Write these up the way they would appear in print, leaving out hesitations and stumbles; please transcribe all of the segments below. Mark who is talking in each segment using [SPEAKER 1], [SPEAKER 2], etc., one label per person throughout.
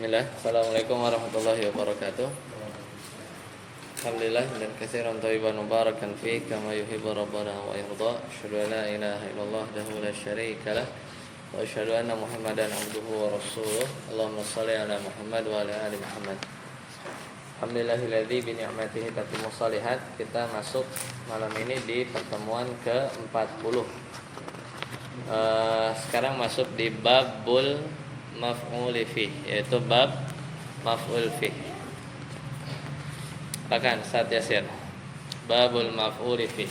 [SPEAKER 1] Bismillah. Assalamualaikum warahmatullahi wabarakatuh. Alhamdulillah dan katsiran thayyiban mubarakan fi kama yuhibbu rabbana wa yarda. Asyhadu an la ilaha illallah wahdahu la syarika lah wa asyhadu anna Muhammadan abduhu wa rasuluh. Allahumma shalli ala Muhammad wa ala ali Muhammad. Alhamdulillahilladzi bi ni'matihi tatimmu shalihat. Kita masuk malam ini di pertemuan ke-40. Sekarang masuk di babul maf'ul fi, yaitu bab maf'ul fi. Bahkan Ustaz Yasir, babul maf'ul fi.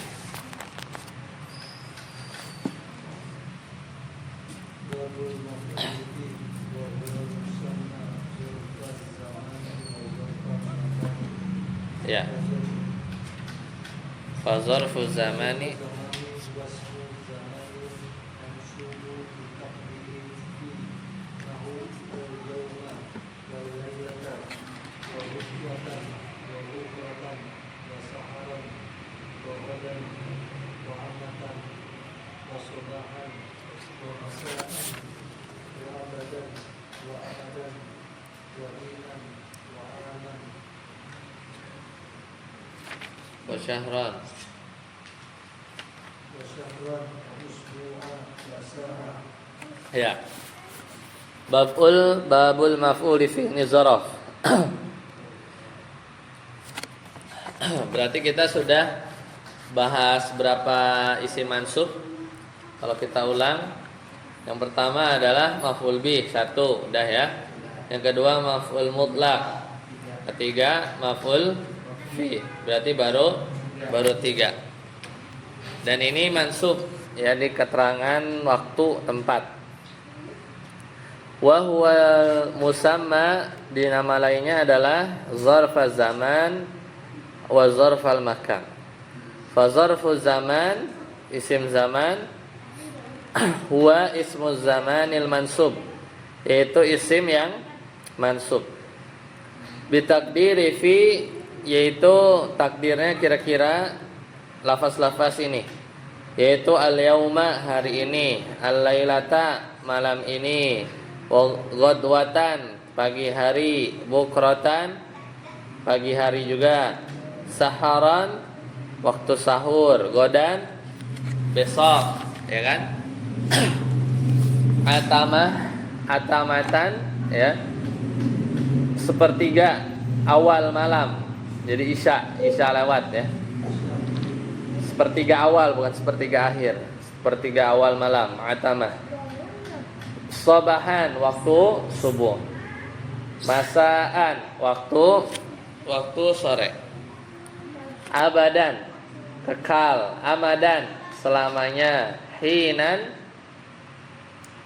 [SPEAKER 1] Ya. Fa zarfu zamani syahran ya. Babul maf'ul fi ini zaraf. Berarti kita sudah bahas berapa isim mansub. Kalau kita ulang, yang pertama adalah maf'ul bih, satu, udah ya. Yang kedua maf'ul mutlaq. Ketiga maf'ul fi. Berarti baru tiga. Dan ini mansub ya di keterangan waktu tempat. Wa huwa musamma, di nama lainnya adalah zarfaz zaman wa zarfal makan. Fa zarfuz zaman, isim zaman, huwa ismuz zamanil mansub, yaitu isim yang mansub. Bitakdiri fi, yaitu takdirnya kira-kira lafaz-lafaz ini, yaitu al-yauma, hari ini, al-lailata, malam ini, ghadwatan, pagi hari, bukratan, pagi hari juga, saharan, waktu sahur, godan, besok, ya kan? Atamatan, ya, sepertiga awal malam. Jadi isya lewat ya. Sepertiga awal, bukan sepertiga akhir. Sepertiga awal malam, atamah. Sabahan, waktu subuh. Masaan, waktu sore. Abadan, kekal. Amadan, selamanya. Hinan,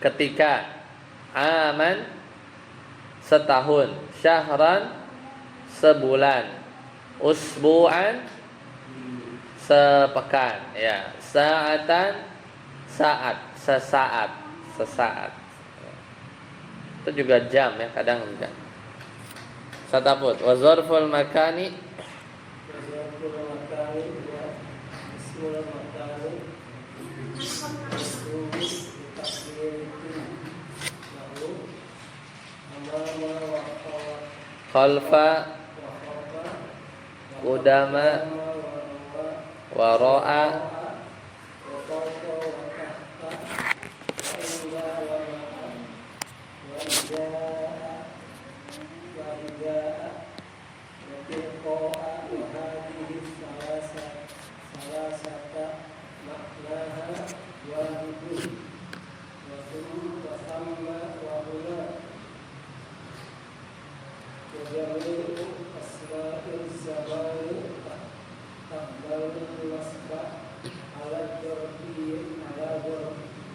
[SPEAKER 1] ketika. Aman, setahun. Syahran, sebulan. Usbu'an, sepekan ya. Sa'atan, saat, sesaat. Itu juga jam ya, kadang juga. Sataput wa zarful makani, khalfa, qudama, wara'a,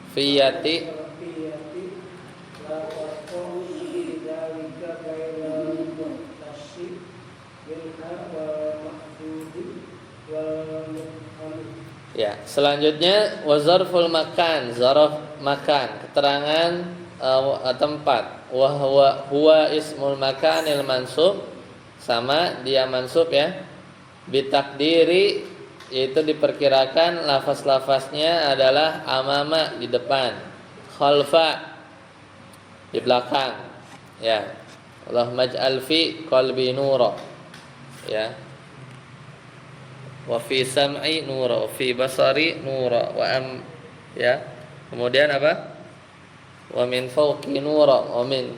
[SPEAKER 1] fiyati, ya. Selanjutnya wazarful makan, zarf makan, keterangan tempat. Wa huwa ismul makanil mansub, sama dia mansub ya. Bitakdiri, yaitu diperkirakan lafaz-lafaznya adalah amama, di depan, khalfa, di belakang, ya. Allahumma ij'al fi qalbi nura. Ya. Wa fi sam'i nura, wa fi basari nura, ya. Kemudian apa? Wa min fawqi nura, wa min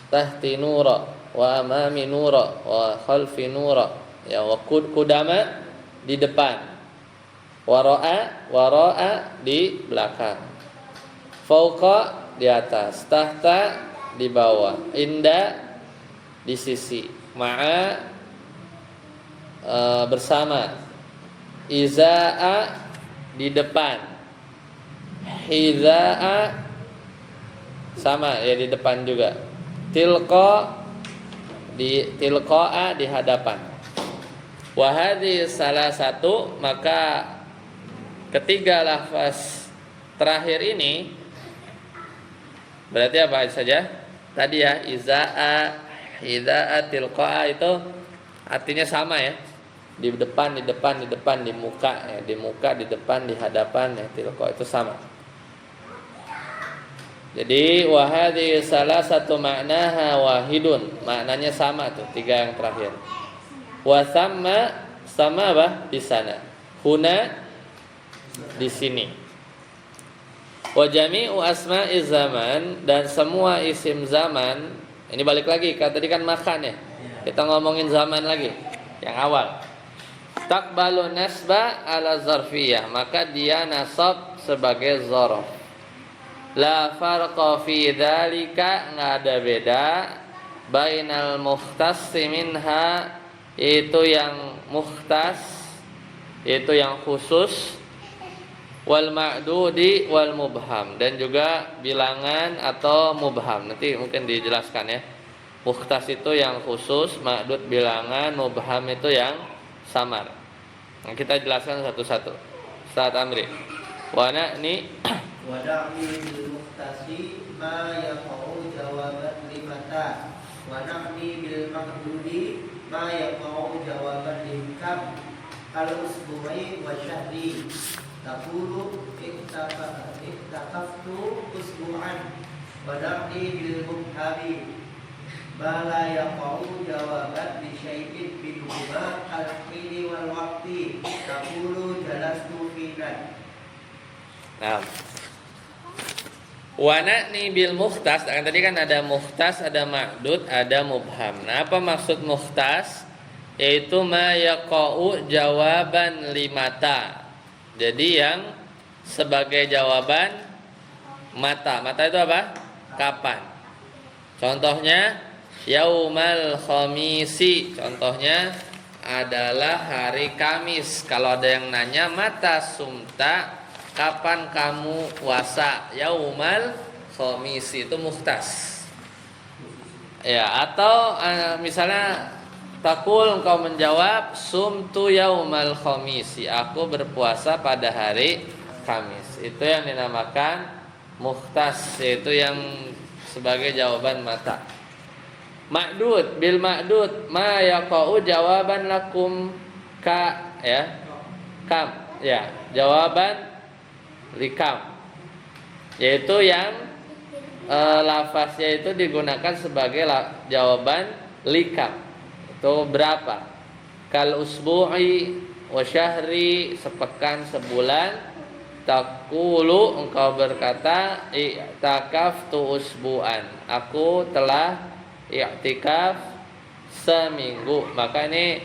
[SPEAKER 1] tahti nura, wa amami nura, wa khalfi nura. Ya, wa kudama di depan. Wara'a di belakang. Fauqa di atas, tahta di bawah, inda di sisi, ma'a bersama, iza'a di depan, hiza'a sama ya di depan juga, tilqa'a di hadapan. Wahadi salah satu, maka ketiga lafaz terakhir ini berarti apa saja? Tadi ya, iza'a, hiza'a, tilqa'a itu artinya sama ya. Di depan, di depan, di depan, di muka ya, di muka, di depan, di hadapan ya, tilqa itu sama. Jadi wahadi salah satu maknaha wahidun, maknanya sama tuh tiga yang terakhir. Wa sama apa? Di sana. Huna di sini. Wa jami'u asma'iz zaman, dan semua isim zaman. Ini balik lagi, tadi kan makan ya. Kita ngomongin zaman lagi yang awal. Taqbalu nasba ala zarfiyah, maka dia nasab sebagai zarf. La farqa fi dzalika, enggak ada beda bainal mukhtassi minha, itu yang mukhtas, itu yang khusus, wal ma'dudi wal mubham, dan juga bilangan atau mubham. Nanti mungkin dijelaskan ya. Mukhtas itu yang khusus, ma'dud bilangan, mubham itu yang samar. Nah, kita jelaskan satu-satu. Ustaz Amri. Wa na'ni
[SPEAKER 2] bil muhtasi ma yaqau jawaban limata. Wa na'ni bil ma'dudi ma yaqau jawaban limkam. Al-usbu'i wa syahri. Taqulu iktaqaftu usbu'an. Wa na'ni bil mubhami ma la yaqau jawaban li syai'in minhuma al-hini wal waqti. Taqulu jalastu finan.
[SPEAKER 1] Nah, wa na'ni bil mukhtas, tadi kan ada mukhtas, ada ma'dud, ada mubham. Nah, apa maksud mukhtas? Yaitu ma yaqau jawaban limata. Jadi yang sebagai jawaban mata. Mata itu apa? Kapan? Contohnya yaumal khamisi. Contohnya adalah hari Kamis. Kalau ada yang nanya mata sumta, kapan kamu puasa? Yaumal khamisi, itu mukhtas. Ya, atau misalnya takul, engkau menjawab sumtu yaumal khamisi, aku berpuasa pada hari Kamis. Itu yang dinamakan mukhtas, yaitu yang sebagai jawaban mata. Ma'dud bil ma'dud ma yaqau jawaban lakum ka, ya, kam, ya, jawaban likam, yaitu yang lafaznya itu digunakan sebagai jawaban likam. Itu berapa? Kal usbu'i wa syahri, sepekan, sebulan. Taqulu, engkau berkata i'takaftu usbu'an, aku telah i'tikaf seminggu. Maka ini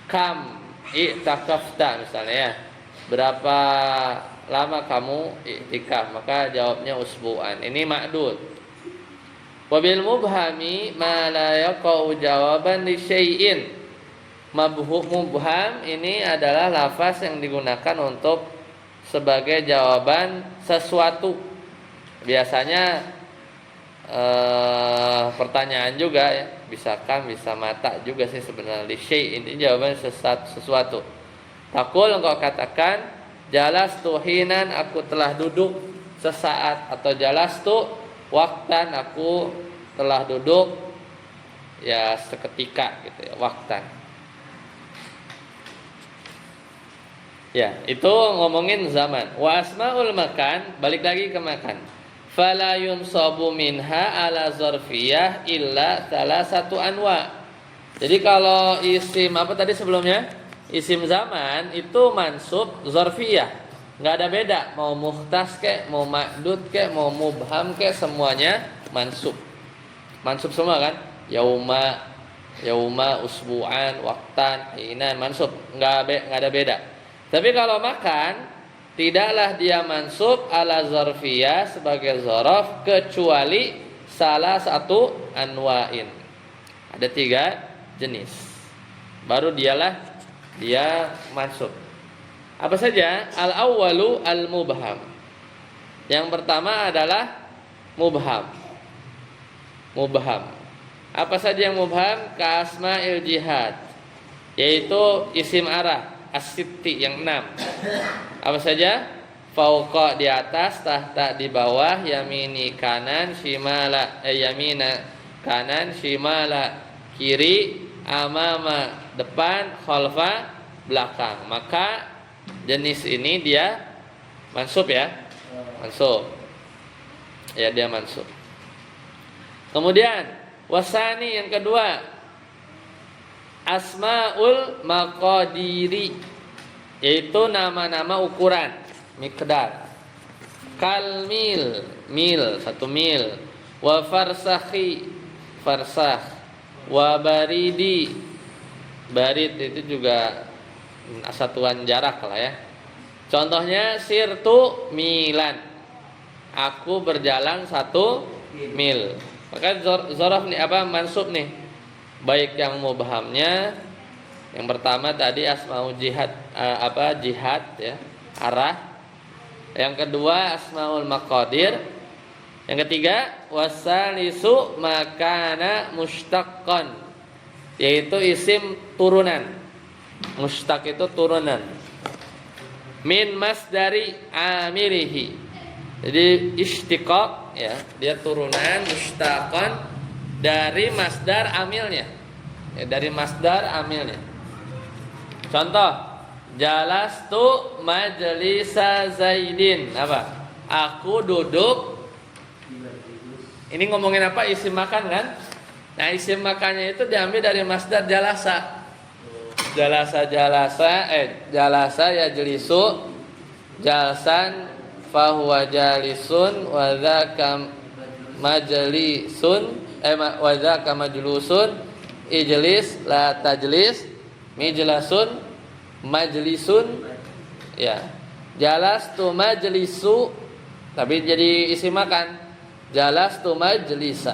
[SPEAKER 1] kam i'takafta misalnya ya, berapa lama kamu i'tikaf, maka jawabnya usbu'an. Ini ma'dud. Wabil mubhami ma la yaqau jawaban li syai'in. Mubham ini adalah lafaz yang digunakan untuk sebagai jawaban sesuatu. Biasanya pertanyaan juga ya, bisa kam, bisa mata juga sih sebenarnya. Li syai', ini jawaban sesuatu. Takul, engkau katakan jalastu hinan, aku telah duduk sesaat, atau jalastu waktan, aku telah duduk ya seketika gitu ya, waktan. Ya, itu ngomongin zaman. Wa asmaul makan, balik lagi ke makan. fala yunsabu minha ala zarfiyah illa salah satu anwa. Jadi kalau isim apa tadi sebelumnya? Isim zaman itu mansub zarfiyah. Enggak ada beda, mau muhtas kek, mau ma'dud kek, mau mubham kek, semuanya mansub. Mansub semua kan? Yauma, usbu'an, waktan, hinan, mansub. Enggak ada beda. Tapi kalau makan, tidaklah dia mansub ala zarfiyah sebagai zorof kecuali salah satu anwa'in. Ada 3 jenis. Baru dia mansub. Apa saja? Al-awwalu al-mubham. Yang pertama adalah mubham. Apa saja yang mubham? Ka asma'il jihad, yaitu isim arah as-sitti yang 6. Apa saja? Fauqa di atas, tahta di bawah, yamini kanan, shimala yamina kanan, shimala kiri, amama depan, khalfa belakang. Maka jenis ini dia mansub ya. Mansub. Ya, dia mansub. Kemudian wasani yang kedua, asmaul maqadiri, yaitu nama-nama ukuran, miqdar. Kal mil, 1 mil, wa farsakhi, farsakh, wa baridi, barid itu juga satuan jarak lah ya. Contohnya sirtu milan, aku berjalan 1 mil. Maka zorof nih apa mansub nih, baik yang mubhamnya. Yang pertama tadi asmaul jihad, jihad ya, arah. Yang kedua asmaul maqadir. Yang ketiga wasalisu makana mustaqqan, yaitu isim turunan. Mustaq itu turunan. Min masdari amilihi. Jadi istiqaq ya, dia turunan mustaqan dari masdar amilnya. Ya, dari masdar amilnya. Contoh, jalastu majlisa Zaidin. Apa? Aku duduk. Ini ngomongin apa? Isim makan kan? Nah, isim makannya itu diambil dari masdar jalasa. Jalasa ya jelisu, jalsan fahuwa jalisun, wa dzaka majlisun, wa dzaka majlusun, ijlis la tajlis, mijlasun majlisun. Ya, jalastu majlisu, tapi jadi isim makan. Jalastu majlisa,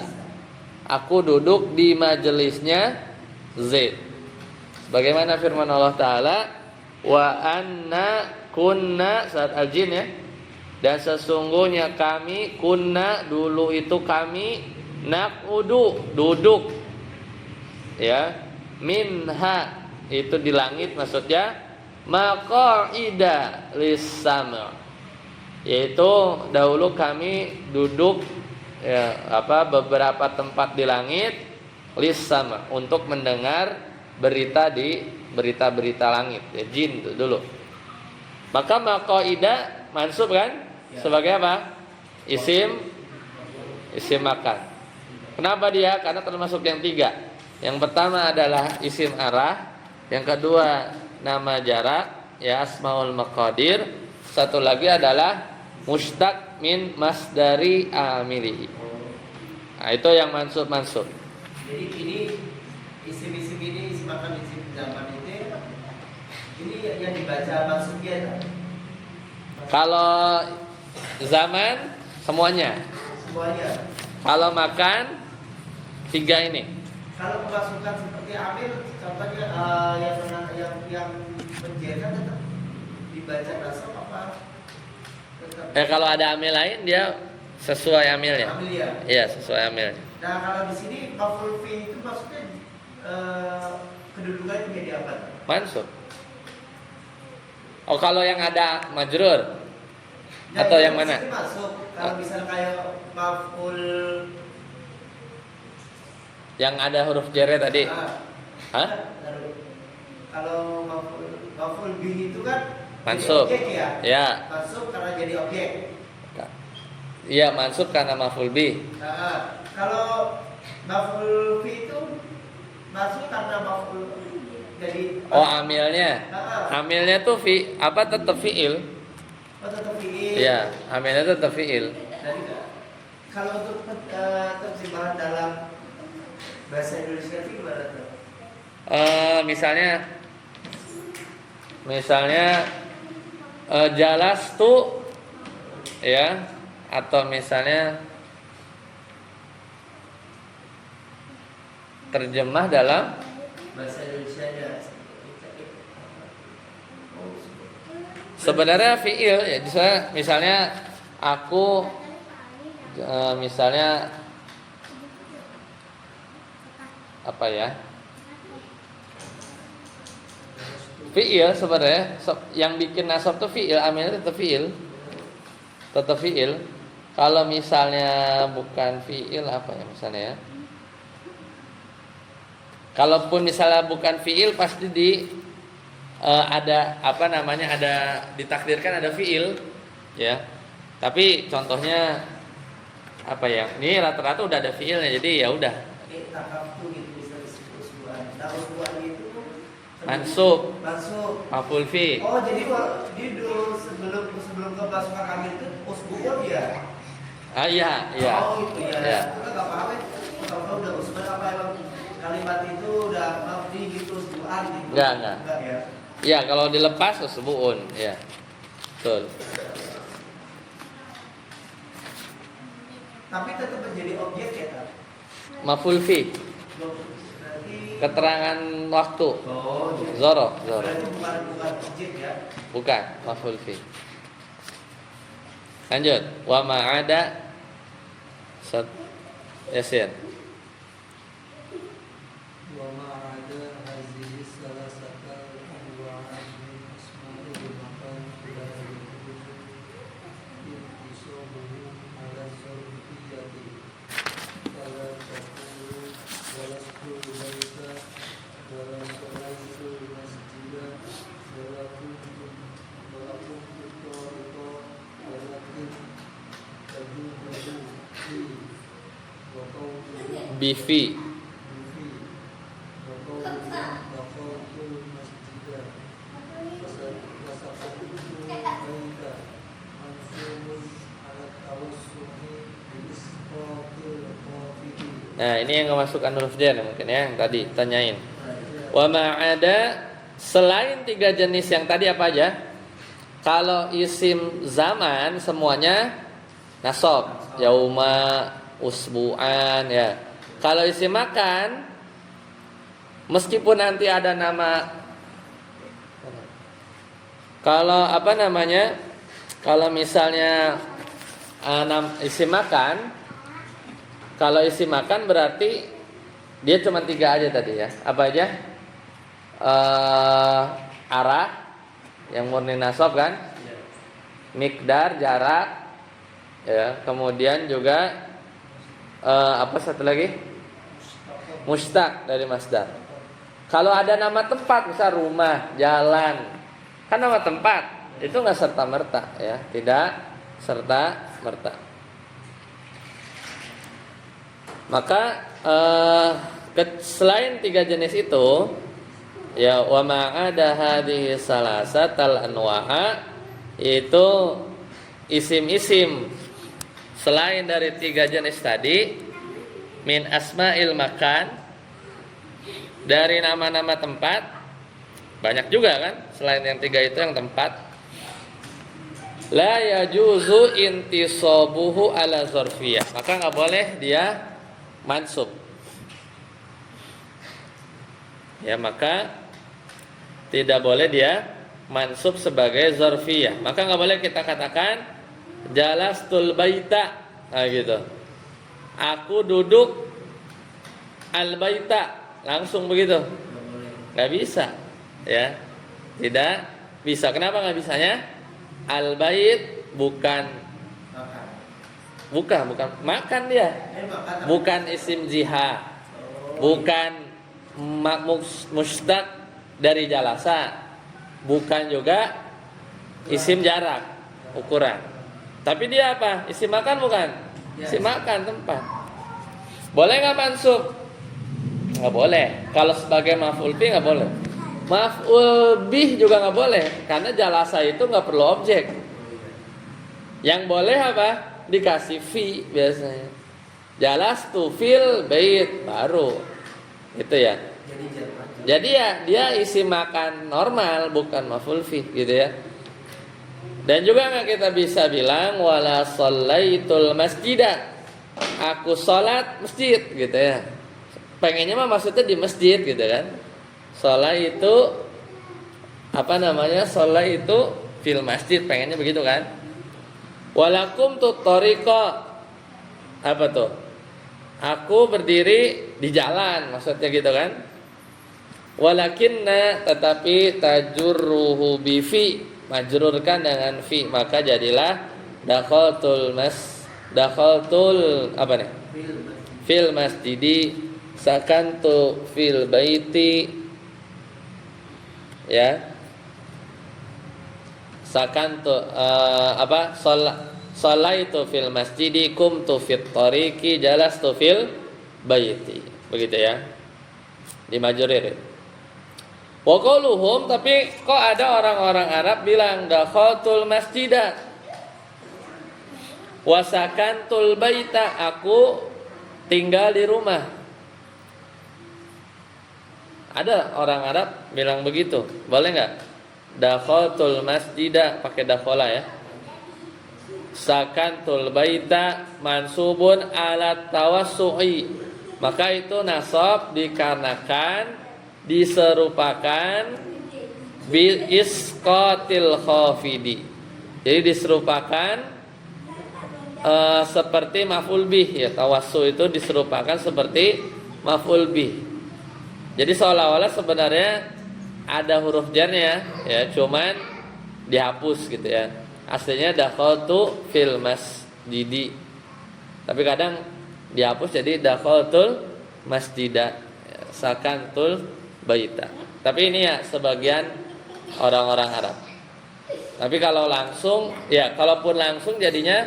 [SPEAKER 1] aku duduk di majelisnya Zaid. Bagaimana firman Allah Ta'ala, wa anna kunna, saat al-jin ya, dan sesungguhnya kami, kunna dulu itu kami, naqudu duduk ya, minha itu di langit maksudnya, maqaida lis-sam', yaitu dahulu kami duduk ya, beberapa tempat di langit, lis-sam', untuk mendengar berita langit ya, jin itu dulu. Maka maqaida mansub kan? Ya. Sebagai apa? Isim makan. Kenapa dia? Karena termasuk yang 3. Yang pertama adalah isim arah, yang kedua nama jarak ya, asmaul maqadir. Satu lagi adalah mustaq min masdari amilihi. Nah, itu yang mansub.
[SPEAKER 2] Jadi ini isim-isim ini, isim makan, isim zaman ini yang dibaca maksudnya.
[SPEAKER 1] Kalau zaman semuanya. Kalau makan 3 ini.
[SPEAKER 2] Kalau pemasukan seperti amil, contohnya yang menjadi tetap dibaca nasab apa?
[SPEAKER 1] Kalau ada amil lain dia sesuai amilnya.
[SPEAKER 2] Amil ya.
[SPEAKER 1] Iya, sesuai amilnya.
[SPEAKER 2] Nah, kalau di sini maf'ul fi itu maksudnya kedudukannya menjadi apa?
[SPEAKER 1] Mansub. Oh, kalau yang ada majrur
[SPEAKER 2] nah,
[SPEAKER 1] atau yang mana?
[SPEAKER 2] Masuk. Kalau misalnya kayak maf'ul
[SPEAKER 1] yang ada huruf jar tadi. Hah?
[SPEAKER 2] Kalau maf'ul bih itu kan
[SPEAKER 1] mansub.
[SPEAKER 2] objek ya.
[SPEAKER 1] Ya.
[SPEAKER 2] Mansub karena jadi objek.
[SPEAKER 1] Iya, mansub karena maf'ul bih.
[SPEAKER 2] Nah, kalau maf'ul fi itu masuk karena maf'ul jadi
[SPEAKER 1] Oh, amilnya. Amilnya tuh apa tetap fiil?
[SPEAKER 2] oh, tetap fiil.
[SPEAKER 1] Iya, amilnya tetap fiil.
[SPEAKER 2] Jadi kalau untuk terjemahan dalam bahasa Indonesia itu gimana tuh?
[SPEAKER 1] Misalnya jalas tuh ya, atau misalnya terjemah dalam
[SPEAKER 2] Bahasa Indonesia-nya.
[SPEAKER 1] sebenarnya fiil ya, misalnya aku misalnya apa ya? Fiil sebenarnya yang bikin nasab tuh fiil, amilnya tetap fiil. Tetap fiil. Kalau misalnya bukan fiil apa ya misalnya ya? Kalaupun misalnya bukan fiil pasti ada apa namanya, ada ditakdirkan ada fiil ya. Tapi contohnya apa ya? Ini rata-rata udah ada fiilnya, jadi ya udah.
[SPEAKER 2] Takaf tuh gitu bisa disebut usbuan. Nah, usbuan itu
[SPEAKER 1] Mansub,
[SPEAKER 2] masuk.
[SPEAKER 1] maf'ul fi.
[SPEAKER 2] Oh, jadi dulu sebelum ke pasukan kami itu usbuan ya?
[SPEAKER 1] Ah iya, iya.
[SPEAKER 2] Oh, gitu ya.
[SPEAKER 1] Iya.
[SPEAKER 2] Kita enggak paham ya. Kalau udah usbuan apa emang kalimat itu udah mafdi gitu usbuan gitu.
[SPEAKER 1] Enggak
[SPEAKER 2] ya.
[SPEAKER 1] Iya, kalau dilepas usbuun, ya. Betul.
[SPEAKER 2] Tapi tetap menjadi objek ya, Kak?
[SPEAKER 1] Maf'ul fi.
[SPEAKER 2] Berarti
[SPEAKER 1] Keterangan waktu.
[SPEAKER 2] oh, jadi
[SPEAKER 1] Zorof.
[SPEAKER 2] berarti bukan objek ya.
[SPEAKER 1] Bukan, maf'ul fi. Lanjut. Wa ma'ada Yasin.
[SPEAKER 3] وما عدا هذه الثلاثة أنواع من أسماء المكان لا يجوز انتصابه على الظرفية فلا تقول جلست إليك ولا صليت المسجد ولا كنت طارقا ولكن تجوزه في وقوله
[SPEAKER 1] Bifi. Nah, ini yang memasukkan huruf jar mungkin ya, yang tadi tanyain. Wa ma'ada, selain 3 jenis yang tadi apa aja? Kalau isim zaman semuanya nasab, yauma, usbu'an ya. Kalau isim makan, meskipun nanti ada nama, kalau apa namanya, kalau misalnya isim makan, kalau isim makan berarti dia cuma 3 aja tadi ya. Apa aja? Arah yang murni nasab kan? Mikdar, jarak ya. Kemudian juga apa satu lagi? Mustaq dari masdar. Kalau ada nama tempat, misal rumah, jalan, kan nama tempat itu nggak serta merta ya, tidak serta merta. Maka selain 3 jenis itu, ya wa ma'ada hadhihi salasatal anwa'a, itu isim-isim selain dari 3 jenis tadi, min asma'il makan, dari nama-nama tempat, banyak juga kan selain yang 3 itu yang tempat. La yajuzu intisabuhu ala zorfiyah, maka nggak boleh dia mansub ya, maka tidak boleh dia mansub sebagai zorfiyah. Maka nggak boleh kita katakan jalastul baita, nah gitu, aku duduk al baita, langsung begitu, nggak bisa ya, tidak bisa. Kenapa nggak bisanya? Al bait bukan makan dia, bukan isim jiha, bukan mustaq dari jalasa, bukan juga isim jarak ukuran. Tapi dia apa? Isim makan bukan?
[SPEAKER 2] Ya.
[SPEAKER 1] Isim makan tempat. Boleh nggak mansub? Nggak boleh. Kalau sebagai maf'ul bih nggak boleh. Maf'ul bih juga nggak boleh, karena jalasa itu nggak perlu objek. Yang boleh apa? Dikasih fi biasanya. Jalastu fil bait baru. Itu ya.
[SPEAKER 2] Jadi jarang.
[SPEAKER 1] Jadi ya dia isim makan normal, bukan maf'ul fi gitu ya. Dan juga nggak kita bisa bilang wala shallaitul masjidah. Aku sholat masjid gitu ya. Pengennya mah maksudnya di masjid gitu kan. Sholat itu apa namanya? Sholat itu fil masjid, pengennya begitu kan. Walakum tutoriqa. Apa tuh? Aku berdiri di jalan, maksudnya gitu kan. Walakinna, tetapi tajurruhu bifi, majrurkan dengan fi, maka jadilah dakhaltul apa nih? Fil masjidi, sakantu fil baiti, ya. Sakantu apa? Sallaitu fil masjidi, kumtu fit tariqi, jalastu fil baiti. Begitu ya. Dimajurir. Wa qauluhum, tapi kok ada orang-orang Arab bilang dakhaltul masjidah wa sakantul baita, aku tinggal di rumah. Ada orang Arab bilang begitu. Boleh enggak? Dakhaltul masjidah pakai dakhala ya. Sakantul baita mansubun ala tawassu'i, maka itu nasab dikarenakan diserupakan bil isqatil khafidi. Jadi diserupakan seperti maf'ul bih ya. Tawassu itu diserupakan seperti maf'ul bih. Jadi seolah-olah sebenarnya ada huruf jarnya ya, cuman dihapus gitu ya. Aslinya dakhaltu fil masjidi, tapi kadang dihapus jadi dakhaltul masjidah, sakantul baita. Tapi ini ya sebagian orang-orang Arab. Tapi kalau langsung ya, kalaupun langsung jadinya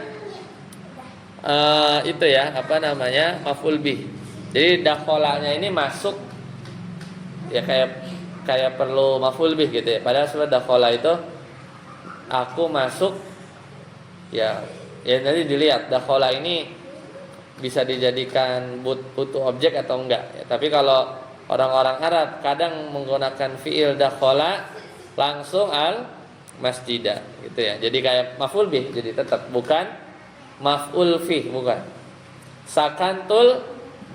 [SPEAKER 1] itu ya, apa namanya, maf'ul bih. Jadi dakhalanya ini masuk ya, kayak perlu maf'ul bih gitu ya. Padahal sebenarnya dakhala itu aku masuk ya nanti dilihat dakhala ini bisa dijadikan butuh objek atau enggak ya. Tapi kalau orang-orang Arab kadang menggunakan fiil dakhala langsung al masjidah gitu ya. Jadi kayak maf'ul bih, jadi tetap bukan maf'ul fi, bukan. Sakantul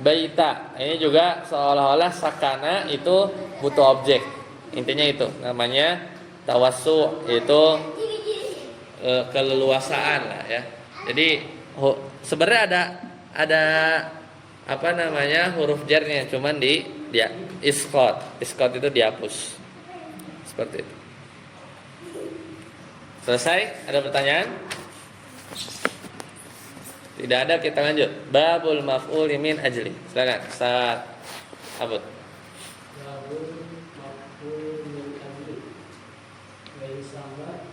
[SPEAKER 1] baita, ini juga seolah-olah sakana itu butuh objek. Intinya itu namanya tawassu, itu keleluasaan lah ya. Jadi sebenarnya ada apa namanya huruf jarnya, cuman dia isqat itu dihapus seperti itu. Selesai? Ada pertanyaan? Tidak ada, kita lanjut. Babul maf'ul min ajli. Silakan Ustaz Abud.
[SPEAKER 3] Babul maf'ul min ajli. Sama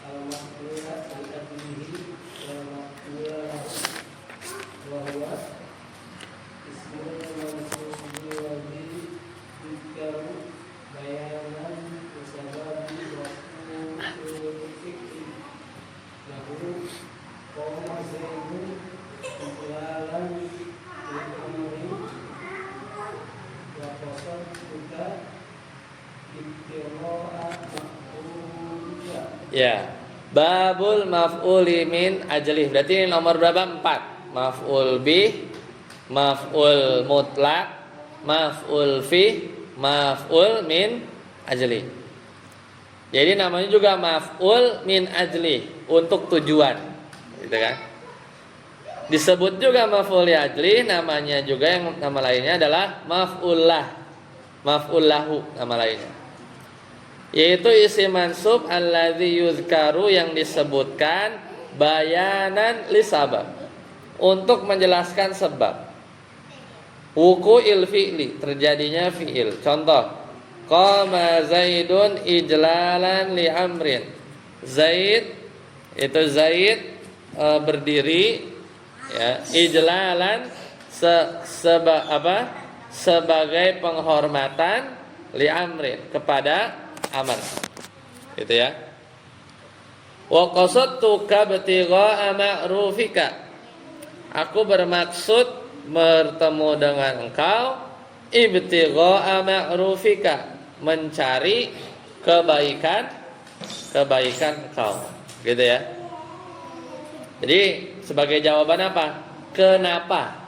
[SPEAKER 3] al-maf'ula al-ajlihi wal-maf'ula wa huwa ismun mansubun wa bi bayanan musababi wa fi'li lahu qawma zaidun iqlalan lil-amri wa qasad buka iqtira'a maf'ula.
[SPEAKER 1] Ya, babul maf'uli min ajlih. Berarti ini nomor berapa? 4. Maf'ul bih, maf'ul mutlaq, maf'ul fi, maf'ul min ajlih. Jadi namanya juga maf'ul min ajlih, untuk tujuan. Gitu kan? Disebut juga maf'ul li ajlih, namanya juga yang nama lainnya adalah maf'ul lah. Maf'ul lahu nama lainnya. Yaitu isim mansub alladzi yuzkaru, yang disebutkan bayanan li sabab, untuk menjelaskan sebab. Wuqu'il fi'li, terjadinya fi'il. Contoh, qama Zaidun ijlalan li amrin. Zaid itu Zaid berdiri ya ijlalan sebagai penghormatan li amrin kepada Amr. Gitu ya. Wa qasadtu kabtigha ma'rufika. Aku bermaksud bertemu dengan engkau ibtigha ma'rufika, mencari kebaikan engkau. Gitu ya. Jadi sebagai jawaban apa? Kenapa?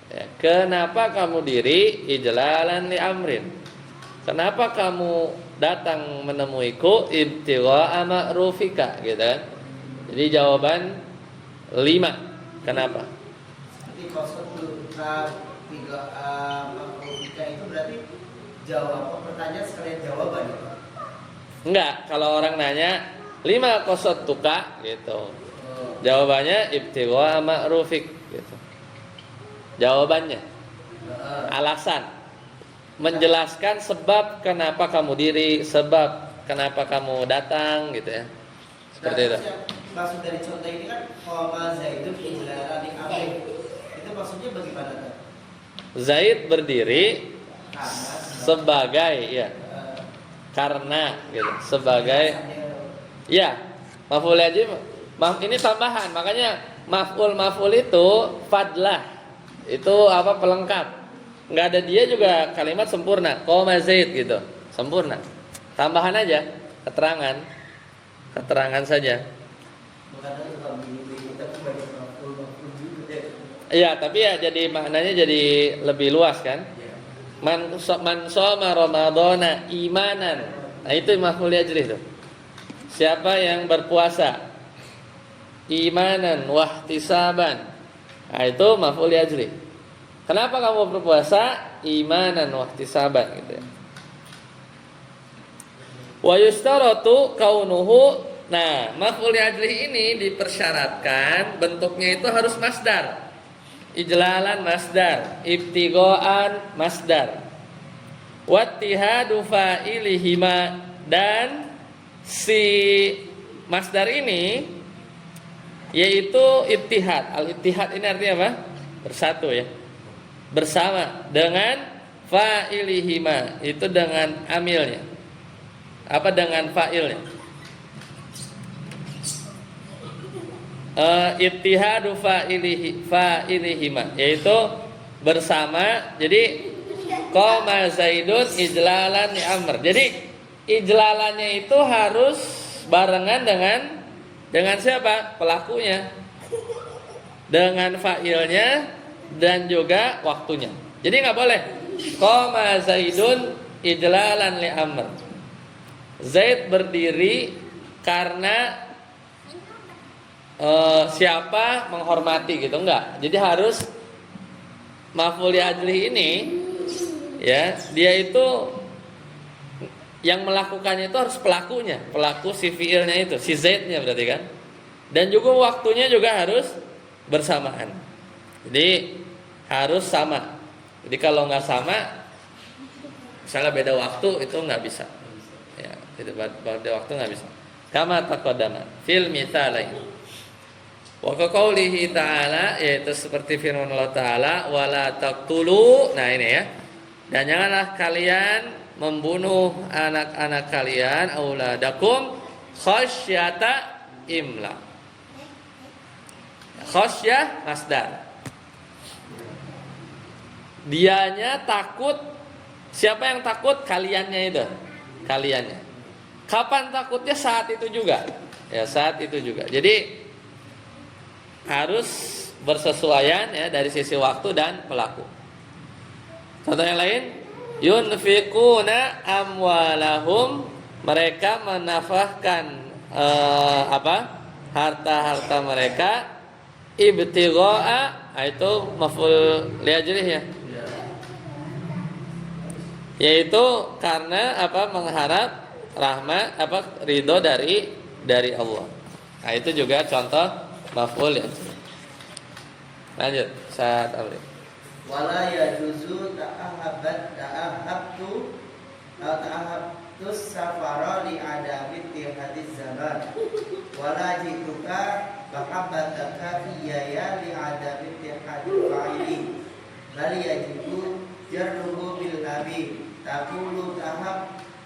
[SPEAKER 1] Ya, kenapa kamu diri ijlalan li amrin? Kenapa kamu datang menemuiku ibtigha ma'rufika, gitu kan? Jadi jawaban 5. Kenapa?
[SPEAKER 2] Jadi qasadu tiga ma'rufika itu berarti jawab pertanyaan sekalian jawaban ya, Pak?
[SPEAKER 1] Enggak, kalau orang nanya 5 qasatuka gitu. Jawabannya ibtigha ma'rufik gitu. Jawabannya alasan, menjelaskan sebab kenapa kamu diri, sebab kenapa kamu datang gitu ya. Seperti itu.
[SPEAKER 2] Maksud dari contoh ini kan qama Zaidun ijlalan li amrin. Itu maksudnya bagaimana, Pak?
[SPEAKER 1] Zaid berdiri
[SPEAKER 2] Karena
[SPEAKER 1] sebagai ya. Karena gitu, sebagai ya, maf'ul ajim. Ini tambahan, makanya maf'ul itu fadlah. Itu apa, pelengkap. Enggak ada dia juga kalimat sempurna. Qoma Zaid gitu, sempurna. Tambahan aja, keterangan saja. Iya, tapi ya jadi maknanya jadi lebih luas kan? Man shoma ramadhana imanan. Nah, itu maf'ul ajrih tuh. Siapa yang berpuasa imanan wahtisaban. Nah, itu maf'ul ajrih. Kenapa kamu berpuasa imanan wahtisaban gitu ya. Wa yustaratu kaunuhu. Nah, maf'ul ajrih ini dipersyaratkan bentuknya itu harus masdar. Ijlalan masdar, ibtigoan masdar, wattihadu fa'ilihima, dan si masdar ini yaitu ittihad. Al-ittihad ini artinya apa? Bersatu ya, bersama dengan fa'ilihima, itu dengan amilnya, apa dengan fa'ilnya. Ittihadu fa'ilihima, yaitu bersama. Jadi qama Zaidun ijlalan li Amr. Jadi ijlalannya itu harus barengan dengan siapa? Pelakunya, dengan fa'ilnya, dan juga waktunya. Jadi nggak boleh qama Zaidun ijlalan li Amr. Zaid berdiri karena siapa menghormati gitu, enggak. Jadi harus maf'ul ajlih ini ya, dia itu yang melakukannya itu harus pelakunya, pelaku si fiilnya itu, si Zaidnya berarti kan. Dan juga waktunya juga harus bersamaan. Jadi harus sama. Jadi kalau nggak sama, misalnya beda waktu, itu nggak bisa. Ya, itu beda waktu nggak bisa. Kama taqaddama fil mitsalain. Wa qaulihi ta'ala, yaitu seperti firman Allah Ta'ala, wala taqtulu. Nah ini ya. Dan janganlah kalian membunuh anak-anak kalian, auladakum khasyata imla. Khasyah masdar. Dianya takut. Siapa yang takut? Kaliannya itu. Kaliannya. Kapan takutnya? Saat itu juga. Ya, saat itu juga. Jadi harus bersesuaian ya dari sisi waktu dan pelaku. Contoh yang lain, yunfiquna amwalahum, mereka menafkahkan harta-harta mereka, ibtigha'a, itu maf'ul li ajrih ya. Yaitu karena mengharap rahmat, ridho dari Allah. Nah, itu juga contoh maf'ul ya. Lanjut, saat amri.
[SPEAKER 2] Wala yajuzu ta'ahabtu tus safara li adami hadis zaman wala jituka mahabbataka iyaya li adami hadis fa'ili bal yajibu jarruhu bil nabi taqulu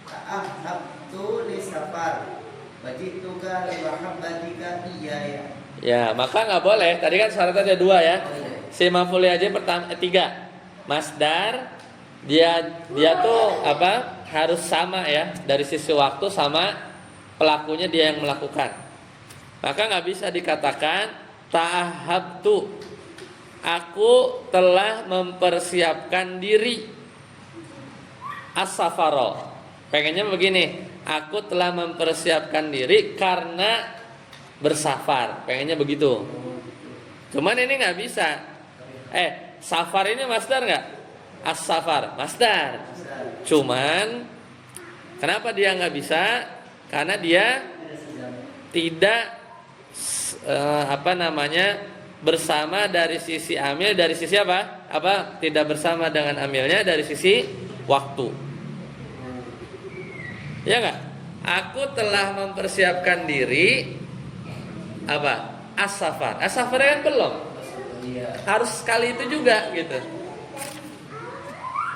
[SPEAKER 2] ta'ahabtu li safar wajituka li mahabbatika iyaya.
[SPEAKER 1] Ya, maka nggak boleh. Tadi kan syaratnya ada 2 ya. Si maf'ul aja pertama 3. Masdar dia tuh apa? Harus sama ya dari sisi waktu sama pelakunya dia yang melakukan. Maka nggak bisa dikatakan ta'ahabtu, aku telah mempersiapkan diri. As-safaro, pengennya begini, aku telah mempersiapkan diri karena bersafar, pengennya begitu. Cuman ini nggak bisa. Safar ini masdar nggak? As-safar masdar. Cuman kenapa dia nggak bisa? Karena dia tidak bersama dari sisi amil, dari sisi apa? Tidak bersama dengan amilnya dari sisi waktu. Ya nggak? Aku telah mempersiapkan diri as-safar. As-safar kan belum. Harus sekali itu juga gitu.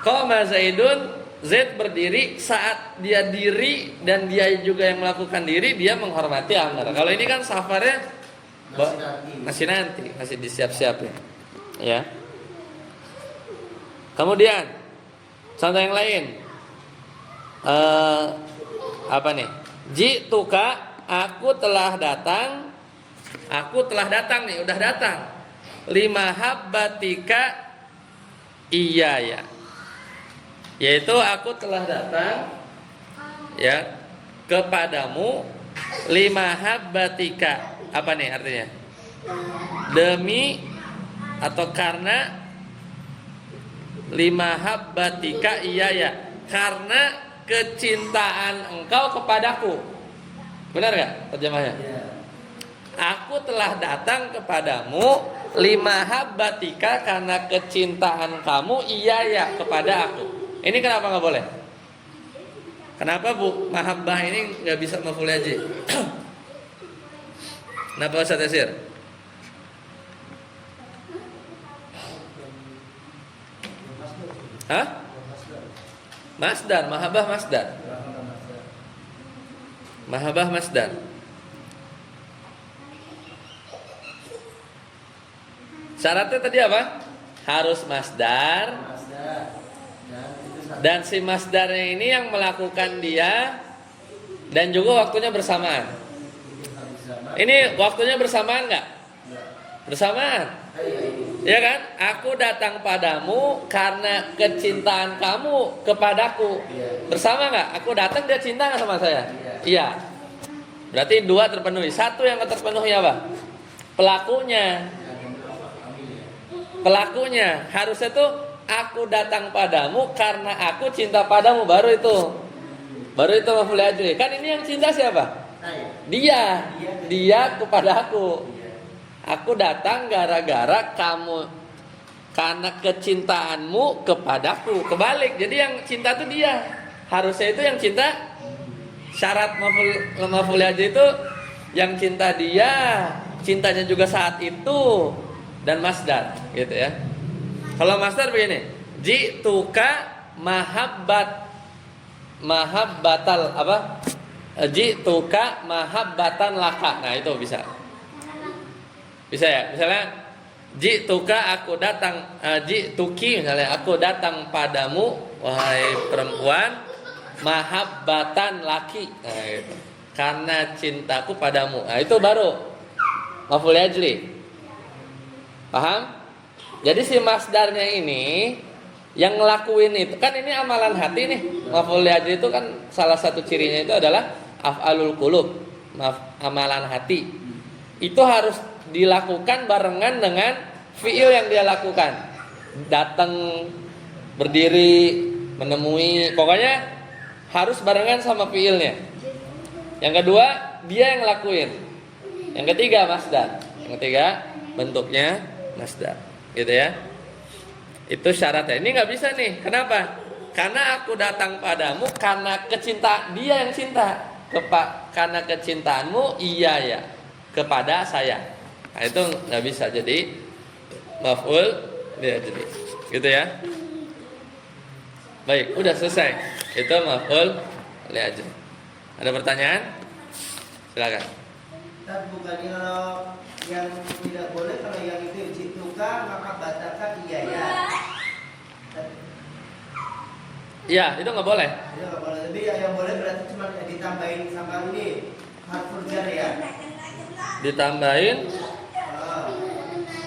[SPEAKER 1] Qama Zaidun, Zaid berdiri, saat dia diri dan dia juga yang melakukan diri, dia menghormati Amr. Kalau ini kan safarnya masih nanti, masih disiap-siapin. Ya. Kemudian contoh yang lain. Apa nih? Jituka, aku telah datang. Aku telah datang nih, udah datang. Lima habbatika iya ya. Yaitu aku telah datang ya kepadamu lima habbatika. Apa nih artinya? Demi atau karena lima habbatika iya ya. Karena kecintaan engkau kepadaku. Benar gak terjemahnya? Aku telah datang kepadamu lima habbatika karena kecintaan kamu iya ya kepada aku. Ini kenapa nggak boleh? Kenapa Bu mahabbah ini nggak bisa maf'ul aja? Kenapa Ustaz Yasir? Hah? Masdar, mahabbah masdar. Mahabbah masdar. Syaratnya tadi apa? Harus masdar. Dan si masdarnya ini yang melakukan dia dan juga waktunya bersamaan. Ini waktunya bersamaan nggak? Bersamaan. Ya kan? Aku datang padamu karena kecintaan kamu kepadaku. Bersama nggak? Aku datang, dia cinta nggak sama saya? Iya. Berarti 2 terpenuhi. 1 yang terpenuhi apa? Pelakunya. Pelakunya harusnya tuh aku datang padamu karena aku cinta padamu, baru itu maf'ul ajli. Kan ini yang cinta siapa? Dia kepada aku. Aku datang gara-gara kamu, karena kecintaanmu kepadaku. Kebalik, jadi yang cinta itu dia. Harusnya itu yang cinta. Syarat maf'ul ajli itu yang cinta dia, cintanya juga saat itu. Dan masdar gitu ya. Kalau masdar begini, jituka mahabbatal apa? Jituka mahabbatan laka. Nah, itu bisa. Bisa ya? Misalnya jituka aku datang, jituki misalnya aku datang padamu wahai perempuan mahabbatan laki. Nah, gitu. Karena cintaku padamu. Nah, itu baru maf'ul ajli. Paham? Jadi si masdarnya ini yang ngelakuin itu kan ini amalan hati nih. Maf'ul ajli itu kan salah satu cirinya itu adalah af'alul qulub, amalan hati. Itu harus dilakukan barengan dengan fi'il yang dia lakukan. Datang, berdiri, menemui, pokoknya harus barengan sama fi'ilnya. Yang kedua, dia yang ngelakuin. Yang ketiga masdar. Yang ketiga bentuknya masdar, gitu ya. Itu syaratnya. Ini nggak bisa nih. Kenapa? karena aku datang padamu karena kecinta dia yang cinta. Karena kecintaanmu iya ya kepada saya. Nah, itu nggak bisa jadi maf'ul li ajli. Gitu ya. Baik, udah selesai. Itu maf'ul li ajli. Ada pertanyaan? Silakan.
[SPEAKER 2] Tapi bukannya kalau yang tidak boleh kalau yang itu jituka maka bataka iya ya.
[SPEAKER 1] Iya, itu nggak boleh.
[SPEAKER 2] Itu nggak boleh. Tapi yang boleh berarti cuma ditambahin sama ini harful jar ya.
[SPEAKER 1] Ditambahin.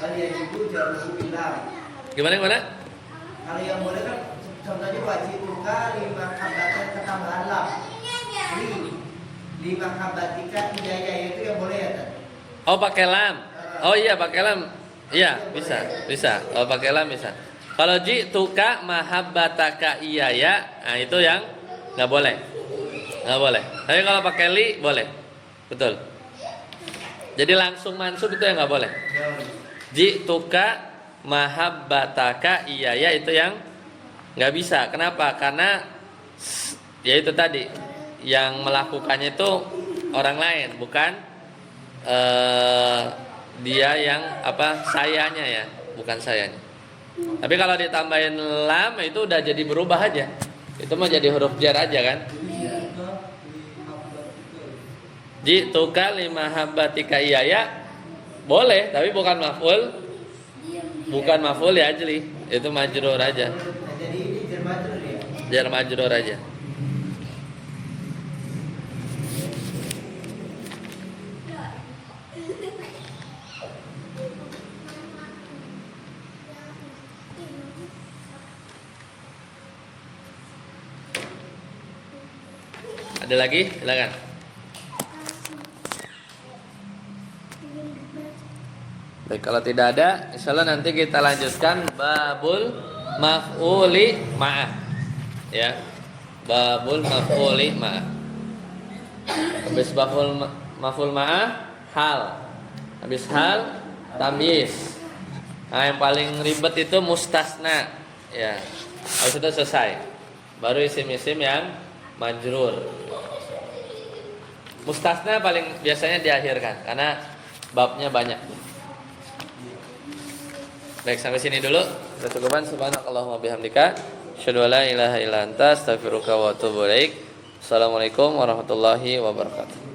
[SPEAKER 2] Kan ya ibu jarum bilang.
[SPEAKER 1] Gimana?
[SPEAKER 2] Kalau yang boleh kan contohnya wajib buka 5 kabatan ketambahan lam. Lima kabatika hidayah itu yang boleh ya kan?
[SPEAKER 1] Oh pakai lam. Oh iya pakai lam. Iya bisa. Oh pakai lam bisa. Kalau ji'tuka mahabbataka iyaya, nah itu yang nggak boleh. Tapi kalau pakai li boleh. Betul. Jadi langsung mansub itu yang nggak boleh. Ji'tuka mahabbataka iyaya itu yang nggak bisa. Kenapa? Karena ya itu tadi yang melakukannya itu orang lain, bukan dia yang sayanya ya, bukan sayanya. Tapi kalau ditambahin lam itu udah jadi berubah aja. Itu mah jadi huruf jar aja kan. Ji'tuka limahabbatika iyaya boleh, tapi bukan maf'ul. Bukan maf'ul ya ajli. Itu majrur aja.
[SPEAKER 2] Jadi ini jar majrur ya.
[SPEAKER 1] Jar majrur aja. Ada lagi? Silakan. Baik, kalau tidak ada, insyaallah nanti kita lanjutkan babul maf'uli ma'ah. Ya. Babul maf'uli ma'ah. Habis maf'ul ma'ah hal. Habis hal tamyiz. Nah, yang paling ribet itu mustasna. Ya. Habis itu selesai. Baru isim-isim yang majrur. Mustasna paling biasanya diakhirkan karena babnya banyak. Baik, sampai sini dulu. Kita cukupkan. Subhanakallahumma bihamdika asyhadu an la ilaha illa anta astaghfiruka wa atubu ilaik. Assalamualaikum warahmatullahi wabarakatuh.